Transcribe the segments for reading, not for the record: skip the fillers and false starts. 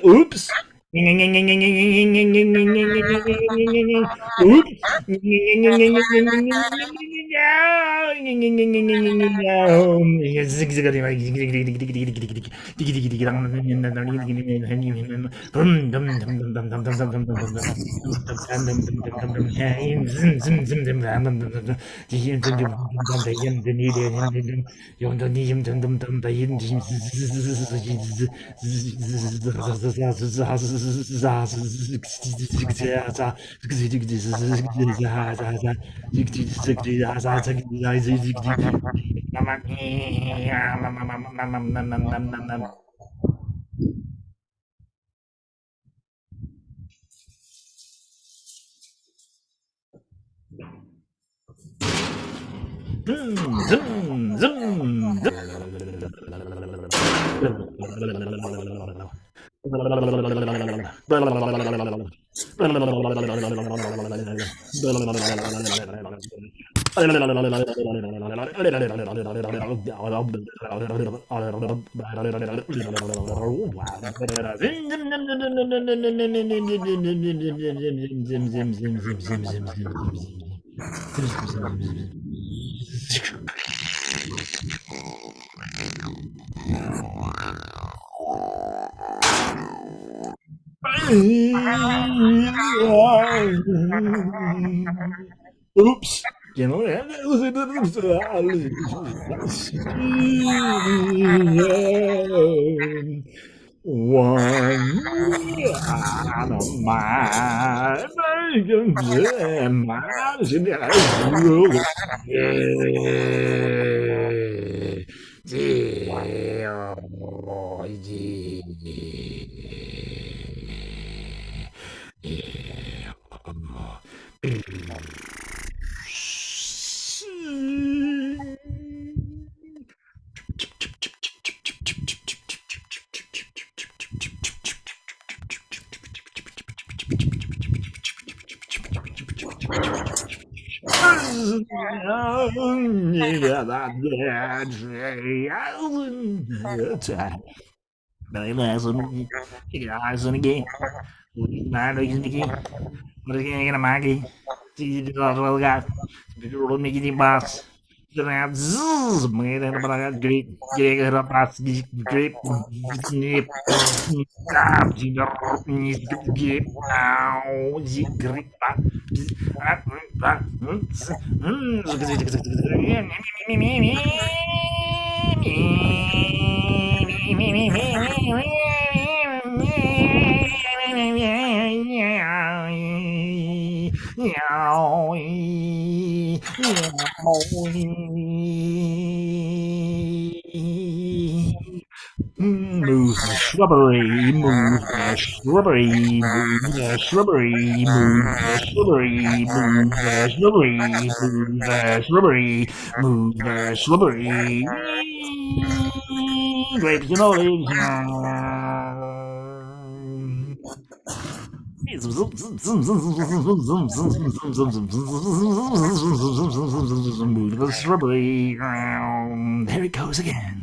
Oops. Oops. You know, One on a my Belly lesson, eyes on again. Man, again. Lagi na magi. Si Rotterdam. Bigro ni gini bas. Jangan zzz. Mengenai na parang grip. Grip na pas. Grip. Grip. Grip. Grip. Ow. Grip. Move the shrubbery, move the shrubbery, move the shrubbery, move the shrubbery, move the shrubbery, move the shrubbery, move the shrubbery. Grapes and olives. Move the shrubbery. There it goes again.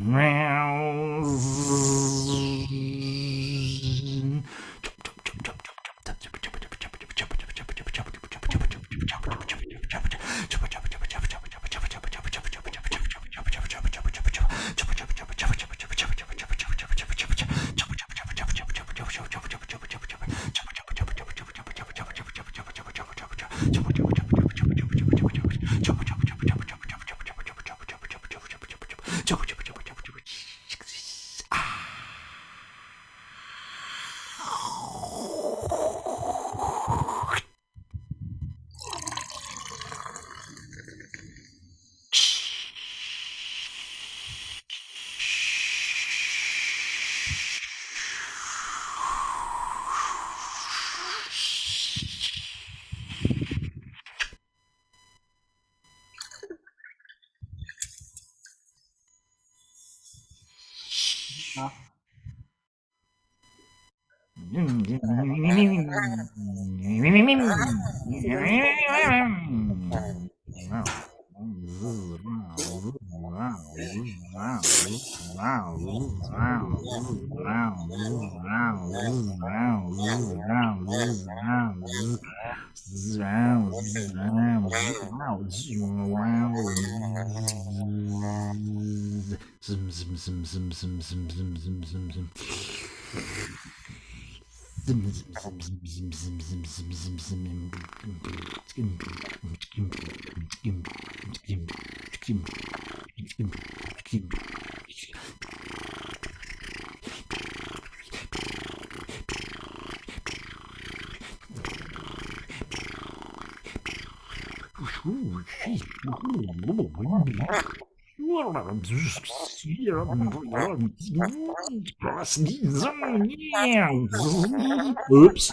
Oops.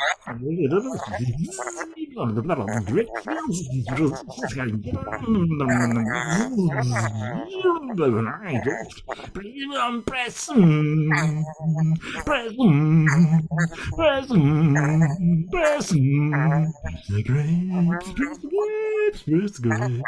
Press, press, press, press the grapes, press the grapes, press the grapes, press the grapes.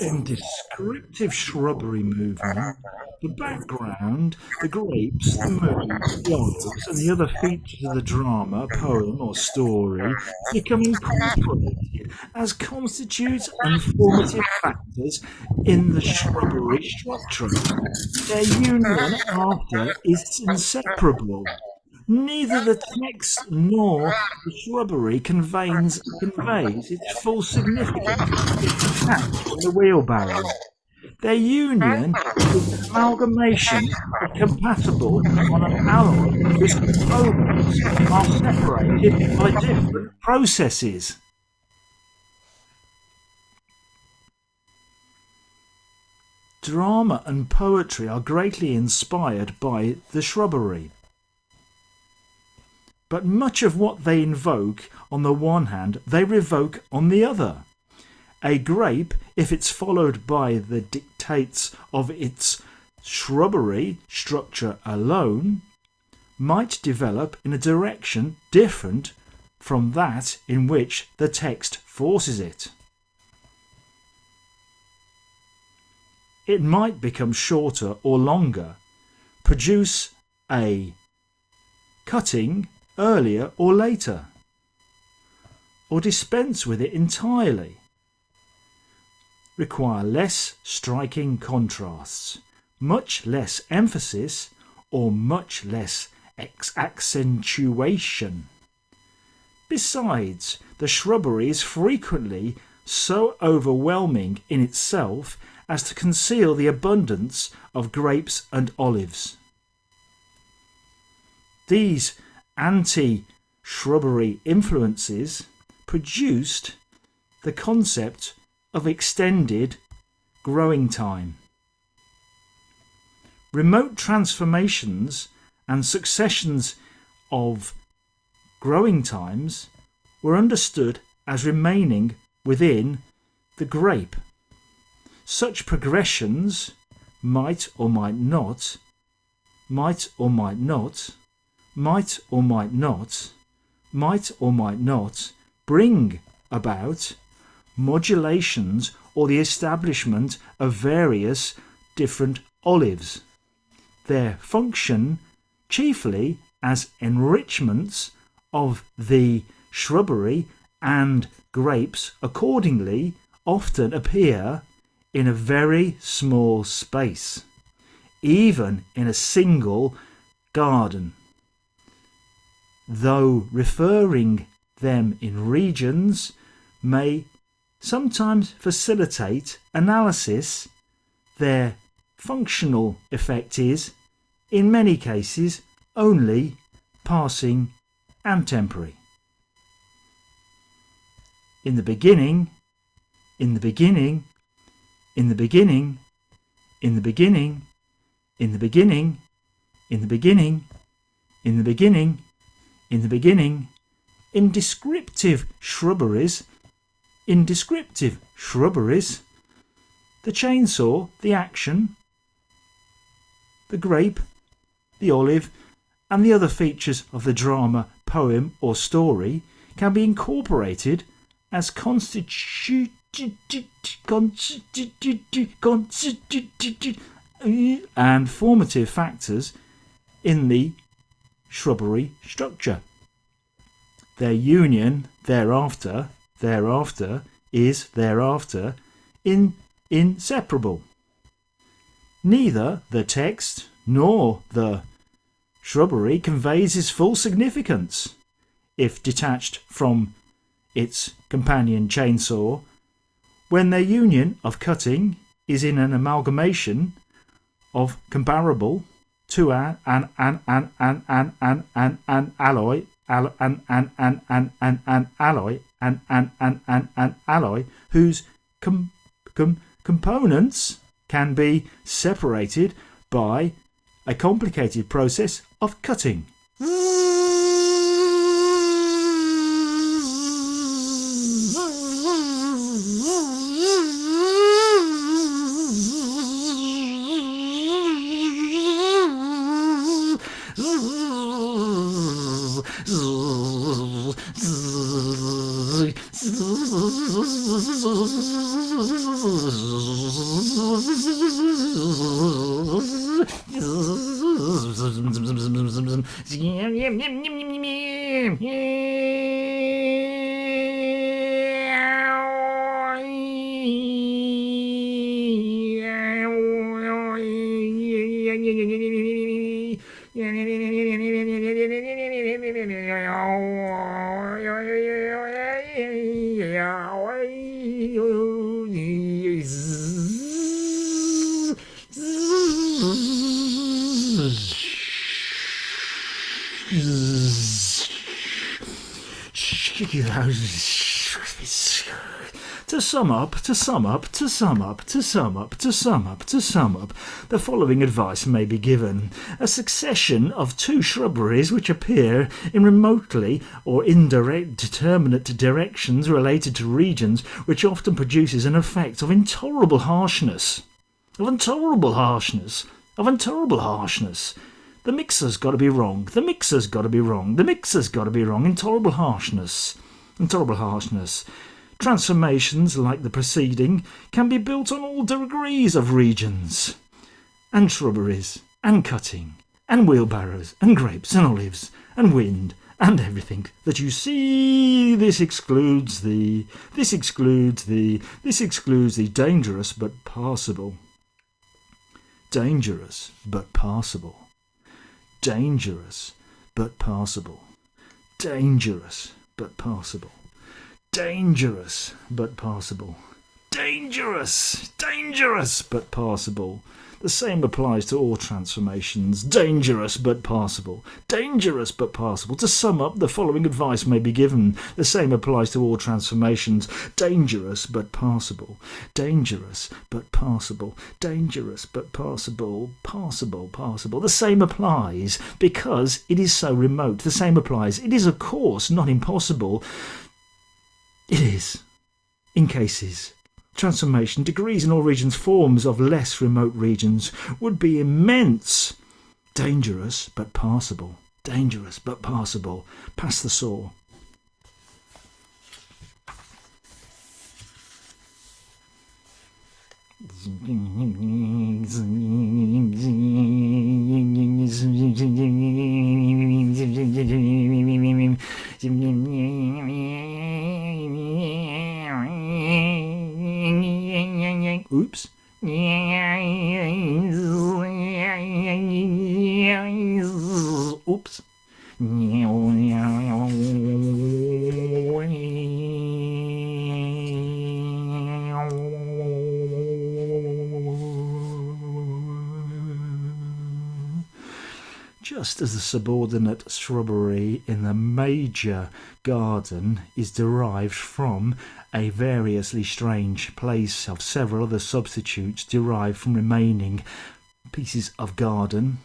In descriptive shrubbery movement, the background, the grapes, the mood, the olives, and the other features of the drama, poem, or story become incorporated as constitutes and formative factors in the shrubbery structure. Their union after is inseparable. Neither the text nor the shrubbery conveys its full significance if detached from the wheelbarrow. Their union is an amalgamation of compatible on an alloy whose components are separated by different processes. Drama and poetry are greatly inspired by the shrubbery. But much of what they invoke on the one hand, they revoke on the other. A grape, if it's followed by the dictates of its shrubbery structure alone, might develop in a direction different from that in which the text forces it. It might become shorter or longer, produce a cutting earlier or later, or dispense with it entirely, require less striking contrasts, much less emphasis, or much less accentuation. Besides, the shrubbery is frequently so overwhelming in itself as to conceal the abundance of grapes and olives. These anti-shrubbery influences produced the concept of extended growing time. Remote transformations and successions of growing times were understood as remaining within the grape. Such progressions might or might not, might or might not, might or might not, might or might not bring about modulations or the establishment of various different olives. Their function chiefly as enrichments of the shrubbery and grapes accordingly often appear in a very small space, even in a single garden, though referring them in regions may sometimes facilitate analysis. Their functional effect is, in many cases, only passing and temporary. In the beginning, in the beginning, in the beginning, in the beginning, in the beginning, in the beginning, in the beginning, in the beginning, in descriptive shrubberies, the chainsaw, the action, the grape, the olive, and the other features of the drama, poem, or story can be incorporated as and formative factors in the shrubbery structure. Their union thereafter is inseparable. Neither the text nor the shrubbery conveys its full significance if detached from its companion chainsaw, when their union of cutting is in an amalgamation of comparable to an alloy whose components can be separated by a complicated process of cutting. To sum up, the following advice may be given. A succession of two shrubberies which appear in remotely or indirect determinate directions related to regions which often produces an effect of intolerable harshness. The mixer's got to be wrong. Intolerable harshness. Transformations like the preceding can be built on all degrees of regions, and shrubberies, and cutting, and wheelbarrows, and grapes, and olives, and wind, and everything that you see. This excludes the dangerous but passable. Dangerous but passable. Dangerous but passable. Dangerous but passable. Dangerous but passable. Dangerous but passable. The same applies to all transformations. Dangerous but passable. To sum up, the following advice may be given. The same applies to all transformations. Dangerous but passable. Passable. The same applies because it is so remote. The same applies. It is, of course, not impossible. It is, in cases. Transformation degrees in all regions, forms of less remote regions would be immense. Dangerous but passable. Pass the saw. Oops. Oops. Just as the subordinate shrubbery in the major garden is derived from a variously strange place of several other substitutes derived from remaining pieces of garden,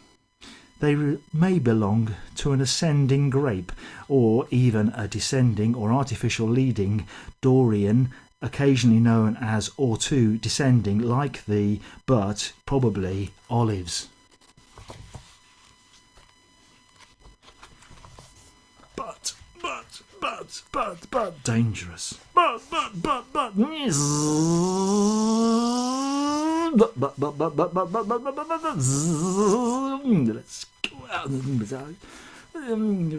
they may belong to an ascending grape, or even a descending or artificial leading Dorian, occasionally known as or two descending, like the, but probably olives. But dangerous. Let's go out.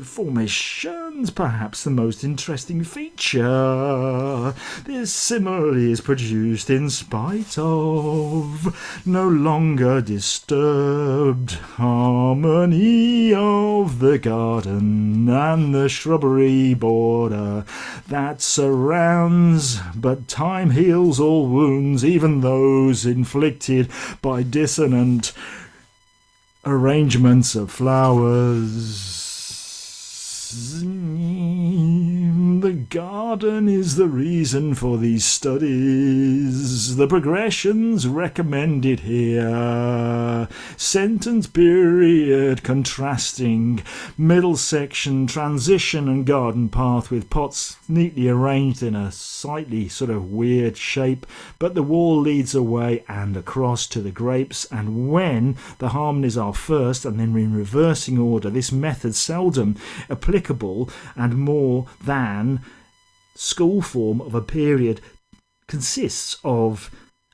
Formations, perhaps the most interesting feature. This simile is produced in spite of no longer disturbed harmony of the garden and the shrubbery border that surrounds, but time heals all wounds, even those inflicted by dissonant arrangements of flowers. The garden is the reason for these studies. The progressions recommended here. Sentence period contrasting. Middle section transition and garden path with pots neatly arranged in a slightly sort of weird shape, but the wall leads away and across to the grapes, and when the harmonies are first and then in reversing order, this method seldom applicable and more than school form of a period consists of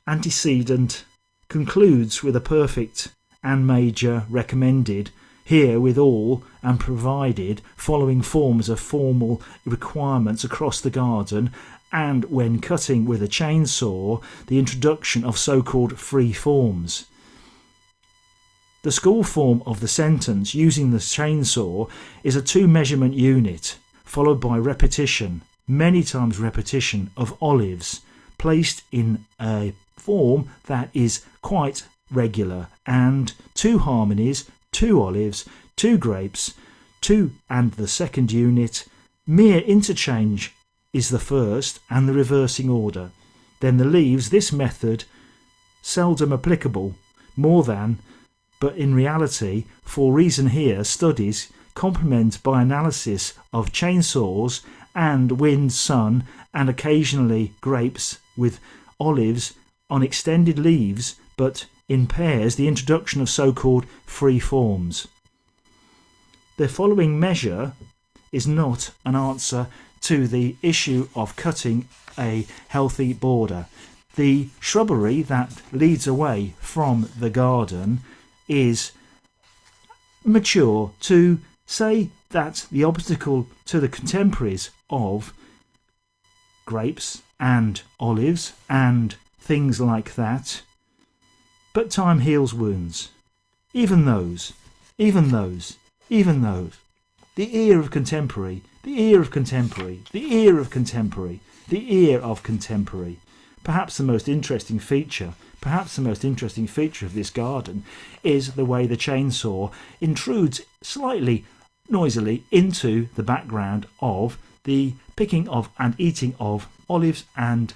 antecedent, concludes with a perfect and major recommended, herewithal and provided following forms of formal requirements across the garden, and when cutting with a chainsaw, the introduction of so-called free forms. The school form of the sentence using the chainsaw is a 2-measurement unit, followed by repetition, many times repetition, of olives, placed in a form that is quite regular, and 2 harmonies, 2 olives, 2 grapes, 2 and the second unit. Mere interchange is the first and the reversing order. Then the leaves, this method seldom applicable, more than, but in reality, for reason here, studies complement by analysis of chainsaws and wind, sun, and occasionally grapes with olives on extended leaves, but in pairs, the introduction of so-called free forms. The following measure is not an answer to the issue of cutting a healthy border. The shrubbery that leads away from the garden is mature to say that the obstacle to the contemporaries of grapes and olives and things like that, but time heals wounds. Even those, the ear of contemporary, the ear of contemporary, the ear of contemporary, the ear of contemporary. Perhaps the most interesting feature of this garden is the way the chainsaw intrudes slightly noisily into the background of the picking of and eating of olives and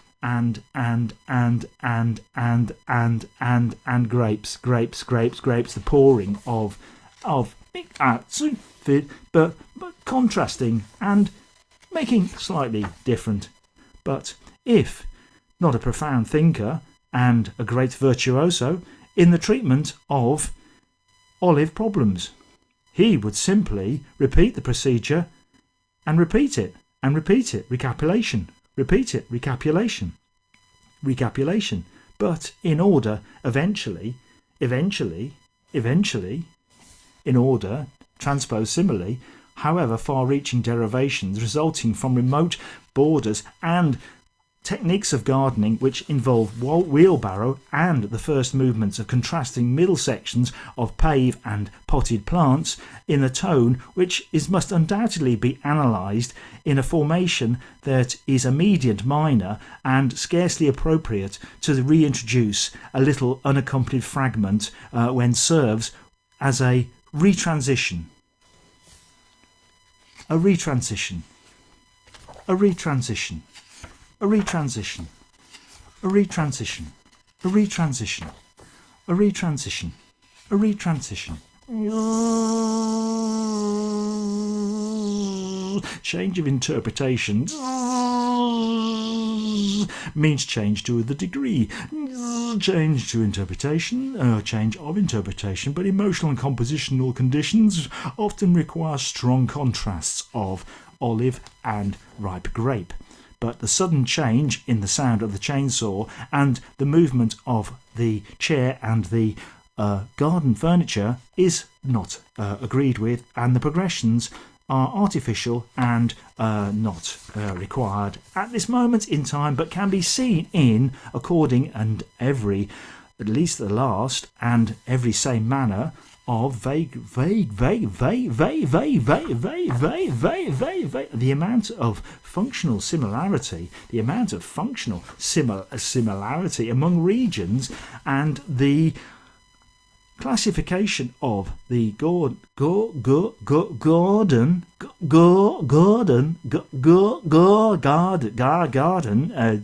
grapes, the pouring of but contrasting and making slightly different. But if not a profound thinker and a great virtuoso in the treatment of olive problems, he would simply repeat the procedure and repeat it, recapitulation, but in order eventually, in order, transposed similarly, however far-reaching derivations resulting from remote borders and techniques of gardening which involve wheelbarrow and the first movements of contrasting middle sections of pave and potted plants in a tone which must undoubtedly be analysed in a formation that is immediate minor and scarcely appropriate to reintroduce a little unaccompanied fragment when serves as a retransition. A retransition. Change of interpretation means change to the degree. Change to interpretation, change of interpretation, but emotional and compositional conditions often require strong contrasts of olive and ripe grape. But the sudden change in the sound of the chainsaw and the movement of the chair and the garden furniture is not agreed with, and the progressions are artificial and not required at this moment in time, but can be seen in according and every, at least the last, and every same manner of the amount of functional similarity, similarity among regions, and the classification of the garden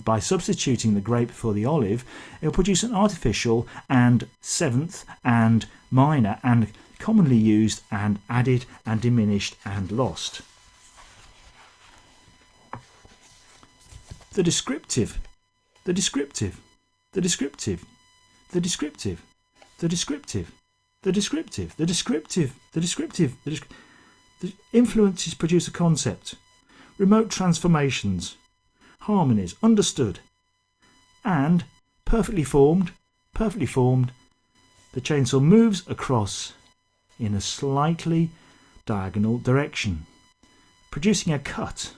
by substituting the grape for the olive, it will produce an artificial and seventh and minor and commonly used and added and diminished and lost. The descriptive. The influences produce a concept. Remote transformations, harmonies, understood, and perfectly formed. The chainsaw moves across in a slightly diagonal direction, producing a cut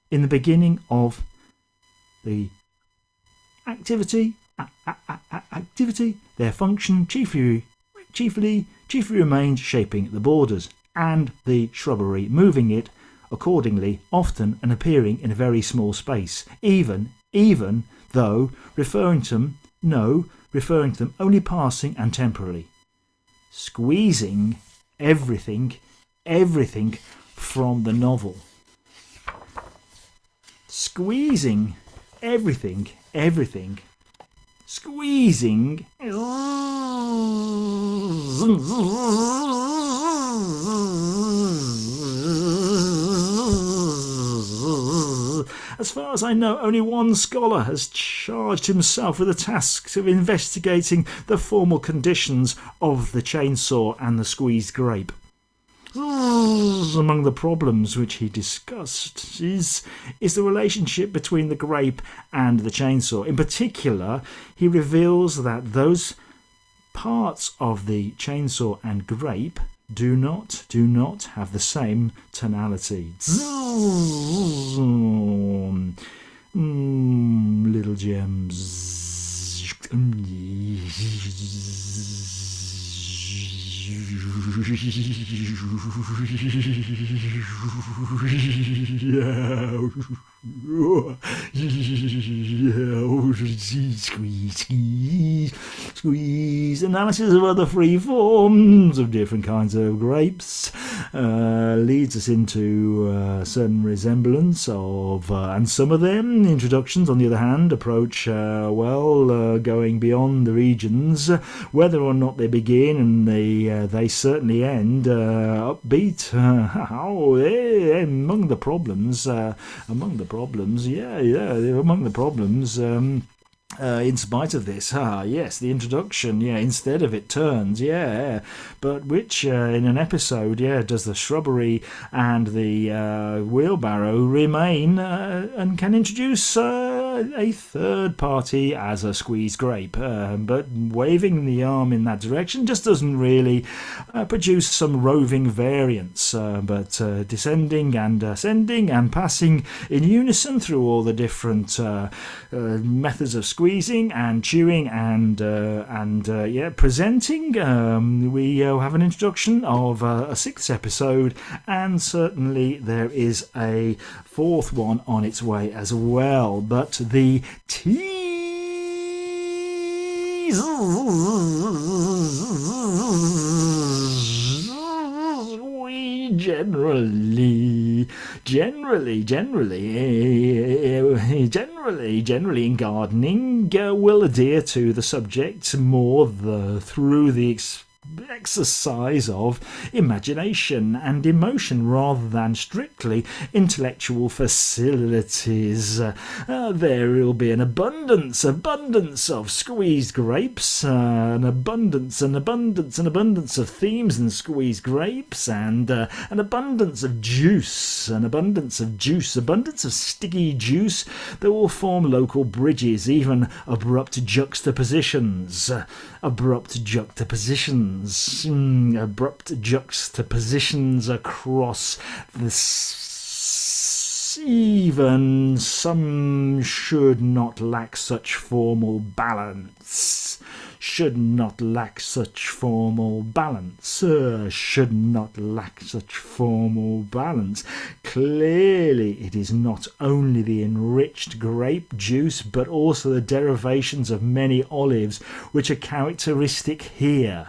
in the beginning of the activity. Their function chiefly remained shaping the borders and the shrubbery, moving it accordingly, often and appearing in a very small space, even though referring to them only passing and temporarily, squeezing everything from the novel, squeezing everything, squeezing As far as I know, only one scholar has charged himself with the task of investigating the formal conditions of the chainsaw and the squeezed grape. Among the problems which he discussed is the relationship between the grape and the chainsaw. In particular, he reveals that those parts of the chainsaw and grape do not have the same tonality. Little gems. Squeeze. Analysis of other free forms of different kinds of grapes leads us into certain resemblance of, and some of them introductions, on the other hand, approach going beyond the regions, whether or not they begin and they certainly end upbeat. Among the problems, in spite of this, the introduction, instead of it turns, but which in an episode, does the shrubbery and the wheelbarrow remain and can introduce a third party as a squeezed grape, but waving the arm in that direction just doesn't really produce some roving variants, but descending and ascending and passing in unison through all the different methods of squeezing and chewing and presenting. We have an introduction of a sixth episode, and certainly there is a fourth one on its way as well. But the generally in gardening will adhere to the subject more through the exercise of imagination and emotion rather than strictly intellectual facilities. There will be an abundance of squeezed grapes, an abundance of themes in squeezed grapes, and an abundance of abundance of sticky juice that will form local bridges, even abrupt juxtapositions across the even some should not lack such formal balance. Clearly, it is not only the enriched grape juice, but also the derivations of many olives which are characteristic here.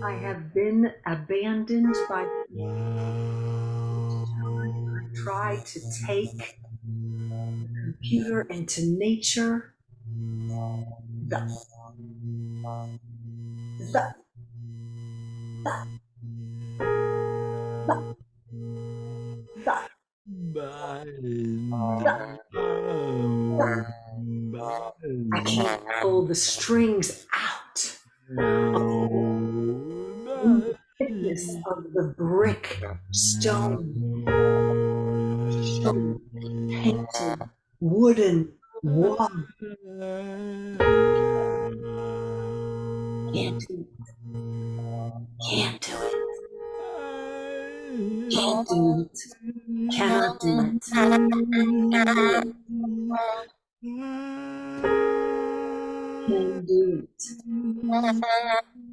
I have been abandoned by try to take the computer into nature. The, the, the, I can't pull the strings out of the thickness of the brick stone painted wooden wall. Can't do it. Can't do it. Can't do it. Cannot do it. Can do it.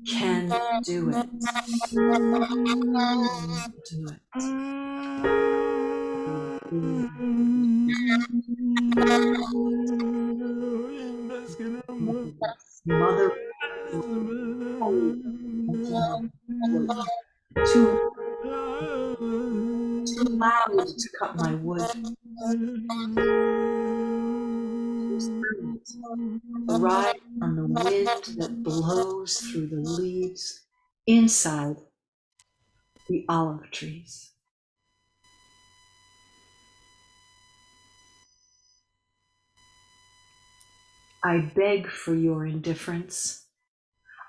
Can do it. Do it. Mother, too loud to cut my wood. Ride on the wind that blows through the leaves inside the olive trees. I beg for your indifference.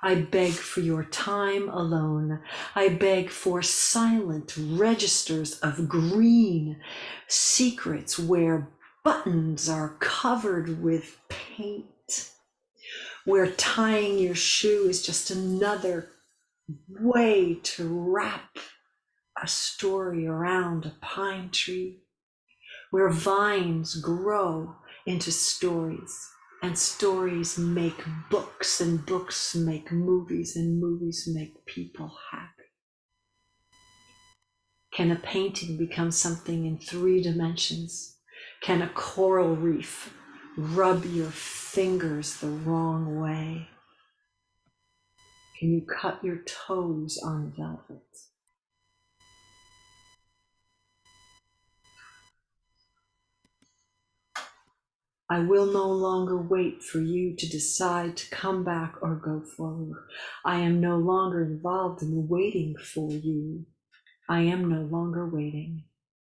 I beg for your time alone. I beg for silent registers of green, secrets where buttons are covered with paint, where tying your shoe is just another way to wrap a story around a pine tree, where vines grow into stories, And stories make books, and books make movies, and movies make people happy. Can a painting become something in 3 dimensions? Can a coral reef rub your fingers the wrong way? Can you cut your toes on velvet? I will no longer wait for you to decide to come back or go forward. I am no longer involved in waiting for you. I am no longer waiting.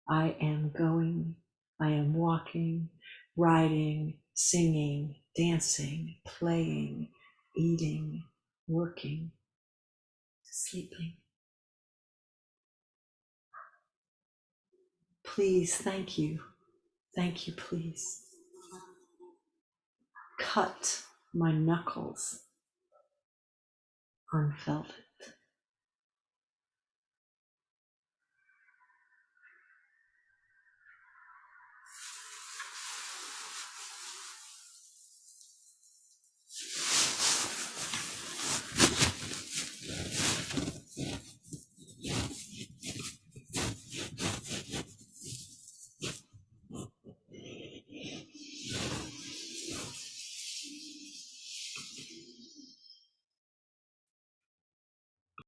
I am going. I am walking, riding, singing, dancing, playing, eating, working, sleeping. Please, thank you. Thank you, please. Cut my knuckles on velvet.